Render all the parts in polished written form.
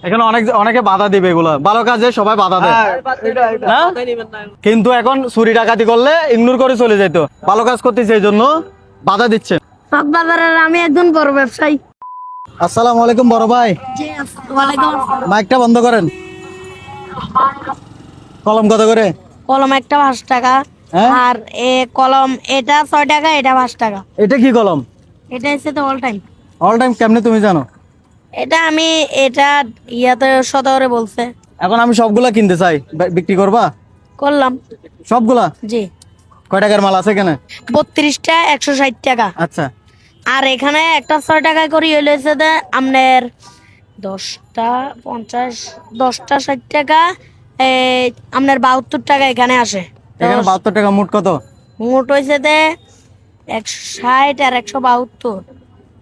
এখানে অনেকে বাধা দিবে, এগুলো ভালো কাজে সবাই বাধা দেয় না, কিন্তু এখন চুরি ডাকাতি করলে ইগনোর করে চলে যেত। ভালো কাজ করতেছে এই জন্য বাধা দিচ্ছে। আমি একজন বড় ব্যবসায়ী। আসসালামু আলাইকুম বড় ভাই, মাইকটা বন্ধ করেন। কলম কত করে? কলম একটা 5 টাকা। হ্যাঁ? আর কলম এটা 6 টাকা, এটা 5 টাকা। এটা কি কলম? এটা হচ্ছে তো অল টাইম। অল টাইম কেমনে তুমি জানো? এটা আমি এটা ইয়াতে শতরে বলছে। এখন আমি সবগুলা কিনতে চাই, বিক্রি করবা? করলাম। সবগুলা? জি। কয় টাকার মাল আছে এখানে? 32টা 160 টাকা। আচ্ছা, আর এখানে একটা 6 টাকা করে হইলেছে যে আপনার 10টা 50, 10টা 60 টাকা, আপনার 72 টাকা এখানে আসে। এখানে 72 টাকা। মোট কত? মোট হয়েছে দে 160 আর 172,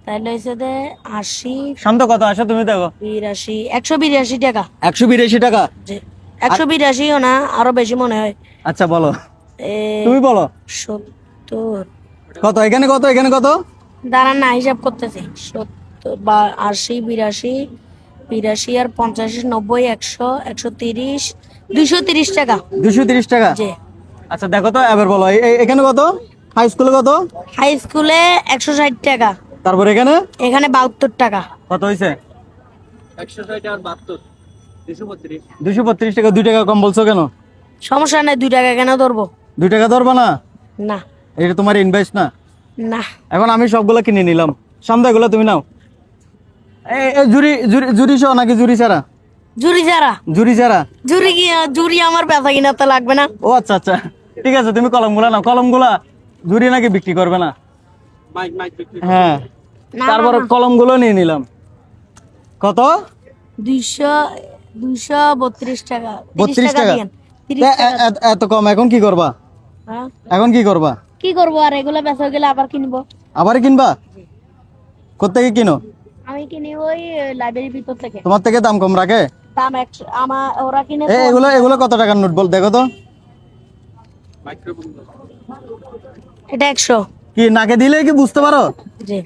তাহলে হয়েছে দে 80, শান্ত কত আসে তুমি দেখো? 82, 182 টাকা। 182 টাকা? জি। 182ও না, আরো বেশি মনে হয়। আচ্ছা বলো, এ, তুমি বলো 70। কত এখানে, কত এখানে, কত? দাঁড়ান না, হিসাব করতেছি। 70 বা 80, 82, 82 আর 50, 90, 100, 130, 230 টাকা। 230 টাকা? জি। আচ্ছা দেখো তো, এবার বলো এখানে কত? হাই স্কুলে কত? হাই স্কুলে 160 টাকা। তারপর এখানে এখানে 72 টাকা। কত হয়েছে? 232 টাকা। 2 টাকা কম বলছো কেন? সমস্যা নেই, 2 টাকা কেন ধরবো? 2 টাকা ধরবা না? না এটা তোমার ইনভেস্ট না। না। এখন আমি সবগুলো কিনে নিলাম, সামনে এগুলো তুমি নাও। জুরি জুরি জুরি সহ নাকি জুরি ছাড়া? জুরি ছাড়া। জুরি ছাড়া? জুরি কি, জুরি আমার বেচা কিনাতে লাগবে না। ও আচ্ছা আচ্ছা, ঠিক আছে, তুমি কলমগুলা নাও। কলমগুলা জুরি নাকি বিক্রি করবে না? হ্যাঁ, না, তারপর না, না। কলমগুলো নিয়ে নিলাম। কত? 232 টাকা। 32 টাকা? দিয়েন। 30 টাকা। এত কম, এখন কি করবা? হ্যাঁ? এখন কি করবা? কি করবো আর, এগুলো বেচা গেলে আবার কিনবো। আবার কিনবা? কোত্থেকে কিনো? আমি কিনি ওই লাইব্রেরির ভিতর থেকে। তোমার থেকে দাম কম রাখে? দাম 100, আমার ওরা কিনে এগুলো এগুলো কত টাকার নোট বল দেখো তো। এটা 100। কি নাকে দিলে কি বুঝতে পারো? জি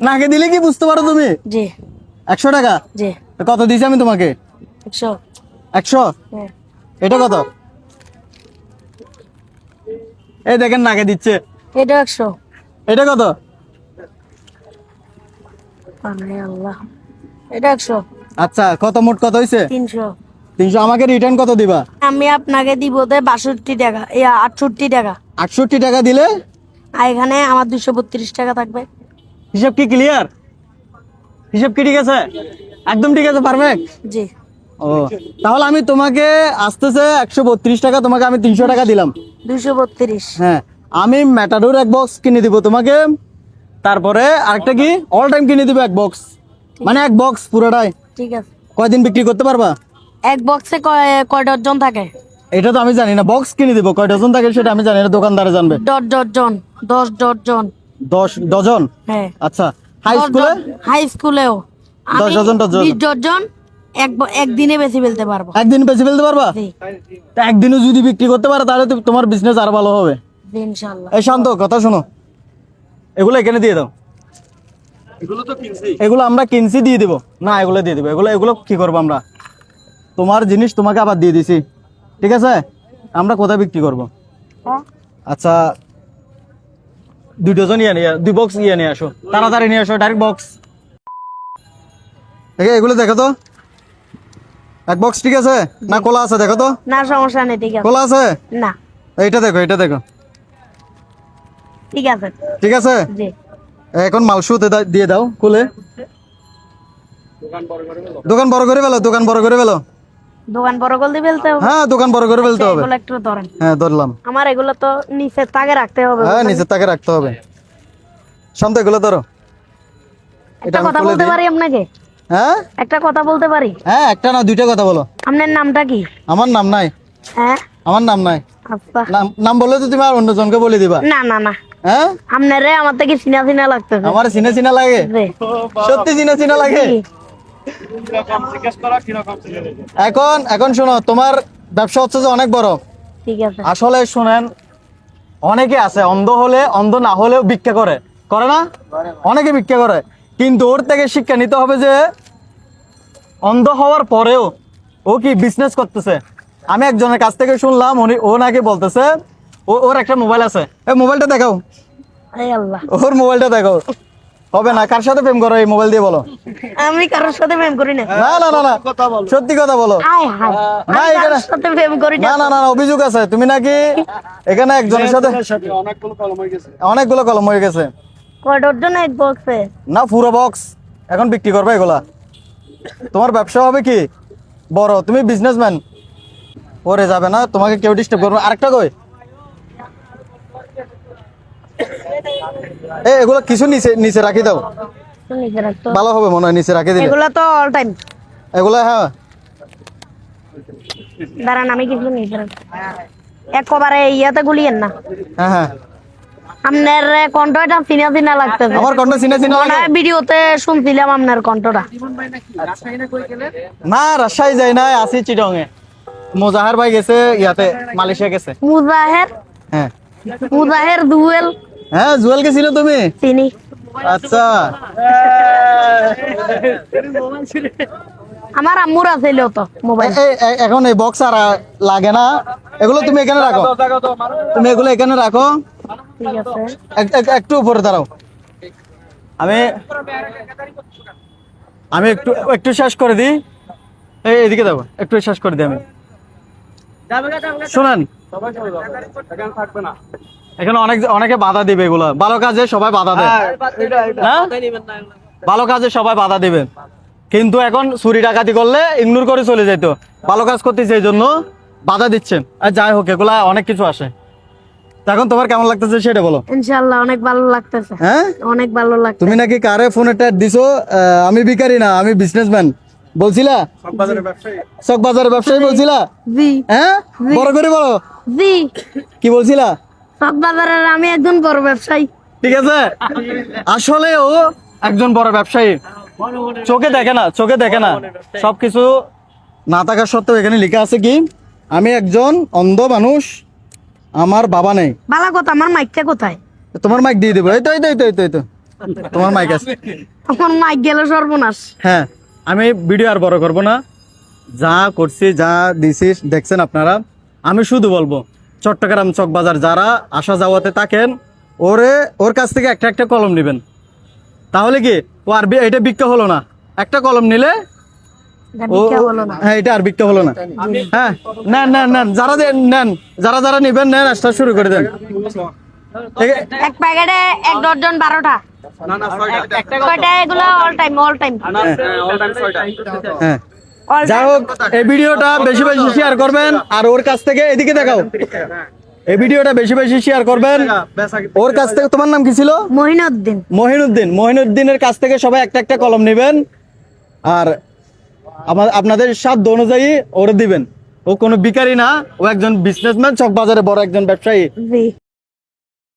নাকে দিলে কি বুঝতে পারো তুমি? জি 100 টাকা? জি। তো কত দিয়েছি আমি তোমাকে? 100। 100? হ্যাঁ। এটা কত? এই দেখেন নাকে দিচ্ছে। এটা 100। এটা কত? আরে আল্লাহ, এটা 100। আচ্ছা, কত মোট কত হয়েছে? 300। 300। আমাকে রিটার্ন কত দিবা? আমি আপনাকে দিব 62 টাকা, 68 টাকা। 68 টাকা দিলে আর এখানে আমার 232 টাকা থাকবে। হিসাব কি ক্লিয়ার? হিসাব কি ঠিক আছে? একদম ঠিক আছে, পারফেক্ট। জি। ও, তাহলে আমি তোমাকে আসতেছে 132 টাকা, তোমাকে আমি 300 টাকা দিলাম। 232। হ্যাঁ, আমি ম্যাটাডোর এক বক্স কিনে দিব তোমাকে, তারপরে আরেকটা কি অল টাইম কিনে দিব এক বক্স, মানে এক বক্স পুরোটাই। ঠিক আছে। কয়দিন বিক্রি করতে পারবা? এক বক্সে কয় ডজন থাকে? এটা তো আমি জানি না, বক্স কিনে দিব, কয় ডজন থাকে সেটা আমি জানি না, দোকানদারে জানবে। Dozen, 10 dozen. 10 ডজন? হ্যাঁ। আচ্ছা, হাই স্কুলে? হাই স্কুলেও 10 ডজন 20 ডজন একদিনে বেশি ফেলতে পারবো। একদিন বেশি ফেলতে পারবা? জি। তা একদিনও যদি বিক্রি করতে পারো তাহলে তো তোমার বিজনেস আরো ভালো হবে। জি, ইনশাআল্লাহ। এই শান্ত, কথা শোনো, এগুলো এখানে দিয়ে দাও। এগুলো আমরা কিনছি, দিয়ে দিব না, এগুলো দিয়ে দিব। এগুলো এগুলো কি করবো আমরা? তোমার জিনিস তোমাকে আবার দিয়ে দিছি, ঠিক আছে? আমরা কোথায় বিক্রি করব? হ্যাঁ? আচ্ছা, 2 ডজন নিয়ে 2 বক্স নিয়ে আসো, তাড়াতাড়ি নিয়ে আসো, ডাইরেক্ট বক্স। এগুলো দেখো তো, এক বক্স ঠিক আছে না খোলা আছে? দেখো তো। না, সমস্যা নেই, ঠিক আছে। খোলা আছে? না, এইটা দেখো, এটা দেখো। ঠিক আছে। ঠিক আছে, জি। এখন মাল শুতে দিয়ে দাও খুলে। দোকান বড় করে ফেলো, দোকান বড় করে ফেলো। দোকান বড় করতে ফেলতে হবে। হ্যাঁ, দোকান বড় করে ফেলতে হবে। এগুলো একটু ধরেন। হ্যাঁ, ধরলাম। আমার এগুলো তো নিচে তাকে রাখতে হবে। হ্যাঁ, নিচে তাকে রাখতে হবে। শান্ত, এগুলো ধরো। একটা আমি কথা খুলে বলতে দিই। পারি আপনাকে? হ্যাঁ একটা কথা বলতে পারি? হ্যাঁ, একটা না 2টা কথা বলো। আপনার নামটা কি? আমার নাম নাই। হ্যাঁ? আমার নাম নাই। আচ্ছা। নাম বললে তো তুমি আর অন্যজনকে বলে দিবা। না না না, হ্যাঁ, আপনারে আমার থেকে চিনা চিনা লাগতেছে। আমার চিনা চিনা লাগে? জি। সত্যি চিনা চিনা লাগে? জি। এখন এখন শোনো, তোমার ব্যবসা হচ্ছে যে অনেক বড়। ঠিক আছে। আসলে শুনেন, অনেকে আছে অন্ধ হলে, অন্ধ না হলেও ভিক্ষা করে, করে না? অনেকে ভিক্ষা করে, কিন্তু ওর থেকে শিক্ষা নিতে হবে যে অন্ধ হওয়ার পরেও ও কি বিজনেস করতেছে। আমি একজনের কাছ থেকে শুনলাম ও নাকি বলতেছে ওর একটা মোবাইল আছে। এই মোবাইলটা দেখাও, এই আল্লাহ, ওর মোবাইলটা দেখাও। হবে না, কার সাথে প্রেম করো এই মোবাইল দিয়ে বলো। আমি কারোর সাথে প্রেম করি না। না না না না, সত্যি কথা বলো। আয় হায়, না, আমি এখানে- কারোর সাথে প্রেম করি না না। না না না, অভিযোগ আছে তুমি নাকি এখানে একজনের সাথে অনেকগুলো কলম হয়ে গেছে। কয় ডজন এক বক্সে? না, পুরো বক্স এখন বিক্রি করবে এগুলা। তোমার ব্যবসা হবে কি বড়, তুমি বিজনেসম্যান। ওরে যাবে না, তোমাকে কেউ ডিস্টার্ব করবে। আরেকটা কই, এগুলো কিছু নিচে নিচে রাখি দাও, নিজে রাখতো। ভালো হবে মনে হয় নিচে রাখি দিলে। এগুলা তো অল টাইম। এগুলা হ্যাঁ দাঁড়ান, আমি কিছু নিজে রাখতো। একবারে ইয়াতে গুলিয়েন না। হ্যাঁ হ্যাঁ, আপনার কণ্ঠটা চিনা চিনা লাগতেছে। আমার কণ্ঠ চিনে চিনে মনে লাগে। হয় ভিডিওতে শুনছিলাম আপনার কণ্ঠটা। না, রাজশাহী যাই নাই, আছি চিটং এ। মোজাহার ভাই গেছে ইয়াতে, মালয়েশিয়া গেছে। মুজাহের, হ্যাঁ মুজাহের দুয়েল হ্যাঁ, জুয়েল গেছিল তুমি? চিনি। আচ্ছা, আমার আম্মুর আছে তো মোবাইল। এখন এই বক্স আর লাগে না, এগুলো তুমি এখানে রাখো। তুমি এগুলো এখানে রাখো। ঠিক আছে। একটু উপরে দাঁড়াও। আমি আমি একটু একটু শেষ করে দিই। এদিকে যাবো, একটু শেষ করে দিই আমি। শুনেন, এখানে অনেকে বাধা দিবে, এগুলো ভালো কাজে সবাই বাধা দেয়। হ্যাঁ, ভালো কাজে সবাই বাধা দিবে, কিন্তু এখন চুরি ডাকাতি করলে ইগনোর করে চলে যেত। ভালো কাজ করতেছে এই জন্য বাধা দিচ্ছেন। আর যাই হোক, এগুলা অনেক কিছু আসে। তা এখন তোমার কেমন লাগতেছে সেটা বলো। ইনশাআল্লাহ অনেক ভালো লাগতেছে। হ্যাঁ, অনেক ভালো লাগছে। তুমি নাকি কারে ফোনে ট্যাট দিছো? আমি ভিখারি না, আমি বিজনেসম্যান বলছিলা? চক বাজারের ব্যবসায়ী বলছিলা? জি হ্যাঁ, বড় করে বলো, জি, কি বলছিলা? সব বাজারের আমি একজন বড় ব্যবসায়ী। ঠিক আছে, আসলে ও একজন বড় ব্যবসায়ী। চোখে দেখে না, চোখে দেখে না, সবকিছু না থাকা সত্ত্বেও এখানে লেখা আছে কি আমি একজন অন্ধ মানুষ, আমার বাবা নেই। ভালো কথা, আমার মাইকটা কোথায়? তোমার মাইক দিয়ে দেবো। এই তো এই তো এই তো এই তো এই তো, তোমার মাইক আছে। আমার মাইক গেল সর্বনাশ। হ্যাঁ, আমি ভিডিও আর বড় করব না। যা করছি, যা দিছি দেখছেন আপনারা। আমি শুধু বলবো, চট্টগ্রাম চক বাজার যারা আসা যাওয়াতে থাকেন, ওর কাছ থেকে একটা একটা কলম নেবেন। তাহলে কি ও আর এটা বিক্রি হলো না। একটা কলম নিলে এটা ভিক্ষা হলো না। হ্যাঁ, এটা আর বিক্রি হলো না। হ্যাঁ, নেন নেন নেন, নেন, যারা নেবেন নেন, আসতে শুরু করে দেন। এক প্যাকেটে এক ডজন 12টা। কয়টা এগুলো? All time, all time. হ্যাঁ, যাই হোক, এই ভিডিওটা বেশি বেশি শেয়ার করবেন। আর ওর কাছ থেকে, এদিকে দেখাও, এই ভিডিওটা বেশি বেশি শেয়ার করবেন। ওর কাছ থেকে, তোমার নাম কি ছিল? মহিনুদ্দিন। মহিনুদ্দিনের কাছ থেকে সবাই একটা একটা কলম নেবেন। আর আপনাদের সাধ্য অনুযায়ী ওরে দিবেন। ও কোনো ভিখারি না, ও একজন বিজনেসম্যান, চক বাজারে বড় একজন ব্যবসায়ী। জি।